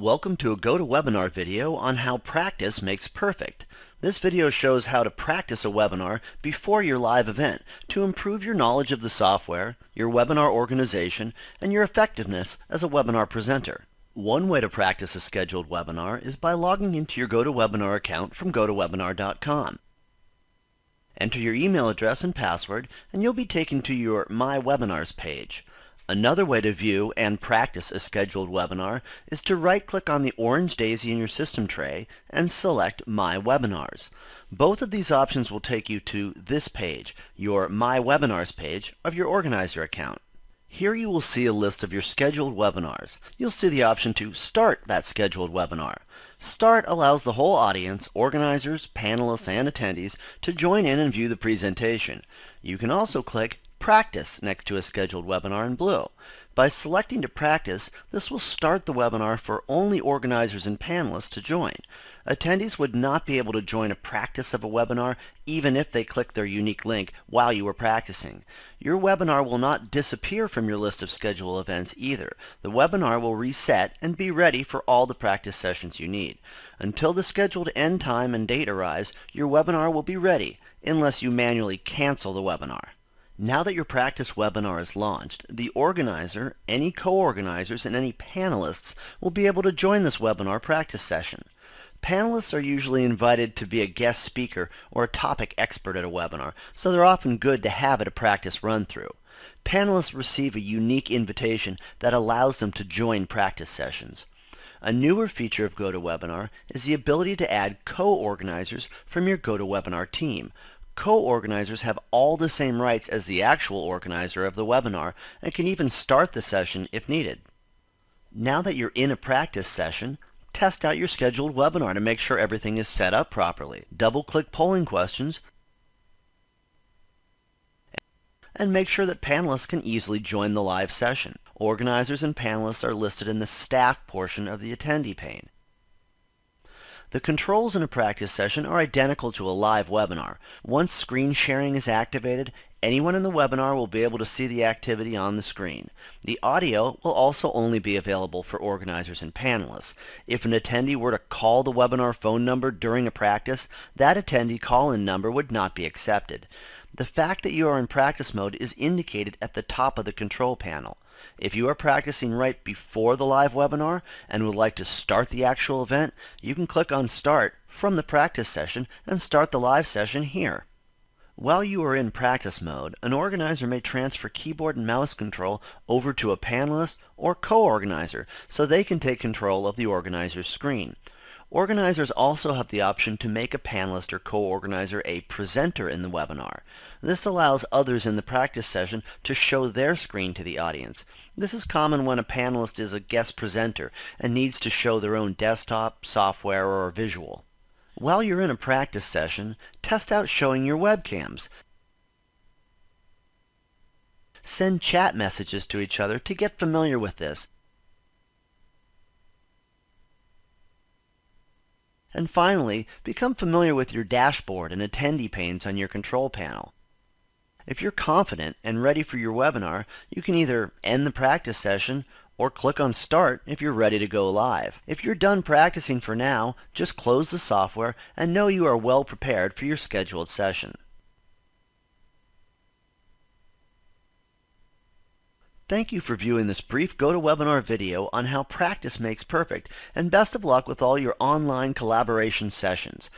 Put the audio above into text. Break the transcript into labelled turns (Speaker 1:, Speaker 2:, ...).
Speaker 1: Welcome to a GoToWebinar video on how practice makes perfect. This video shows how to practice a webinar before your live event to improve your knowledge of the software, your webinar organization, and your effectiveness as a webinar presenter. One way to practice a scheduled webinar is by logging into your GoToWebinar account from GoToWebinar.com. Enter your email address and password, and you'll be taken to your My Webinars page. Another way to view and practice a scheduled webinar is to right-click on the orange daisy in your system tray and select My Webinars. Both of these options will take you to this page, your My Webinars page of your organizer account. Here you will see a list of your scheduled webinars. You'll see the option to start that scheduled webinar. Start allows the whole audience, organizers, panelists, and attendees to join in and view the presentation. You can also click Practice next to a scheduled webinar in blue. By selecting to practice, this will start the webinar for only organizers and panelists to join. Attendees would not be able to join a practice of a webinar even if they click their unique link while you were practicing. Your webinar will not disappear from your list of scheduled events either. The webinar will reset and be ready for all the practice sessions you need. Until the scheduled end time and date arrives, your webinar will be ready unless you manually cancel the webinar. Now that your practice webinar is launched, the organizer, any co-organizers, and any panelists will be able to join this webinar practice session. Panelists are usually invited to be a guest speaker or a topic expert at a webinar, so they're often good to have at a practice run-through. Panelists receive a unique invitation that allows them to join practice sessions. A newer feature of GoToWebinar is the ability to add co-organizers from your GoToWebinar team. Co-organizers have all the same rights as the actual organizer of the webinar and can even start the session if needed. Now that you're in a practice session, test out your scheduled webinar to make sure everything is set up properly. Double-click polling questions and make sure that panelists can easily join the live session. Organizers and panelists are listed in the staff portion of the attendee pane. The controls in a practice session are identical to a live webinar. Once screen sharing is activated, anyone in the webinar will be able to see the activity on the screen. The audio will also only be available for organizers and panelists. If an attendee were to call the webinar phone number during a practice, that attendee call-in number would not be accepted. The fact that you are in practice mode is indicated at the top of the control panel. If you are practicing right before the live webinar and would like to start the actual event, you can click on Start from the practice session and start the live session here. While you are in practice mode, an organizer may transfer keyboard and mouse control over to a panelist or co-organizer so they can take control of the organizer's screen. Organizers also have the option to make a panelist or co-organizer a presenter in the webinar. This allows others in the practice session to show their screen to the audience. This is common when a panelist is a guest presenter and needs to show their own desktop, software, or visual. While you're in a practice session, test out showing your webcams. Send chat messages to each other to get familiar with this. And finally, become familiar with your dashboard and attendee panes on your control panel. If you're confident and ready for your webinar, you can either end the practice session or click on Start if you're ready to go live. If you're done practicing for now, just close the software and know you are well prepared for your scheduled session. Thank you for viewing this brief GoToWebinar video on how practice makes perfect, and best of luck with all your online collaboration sessions.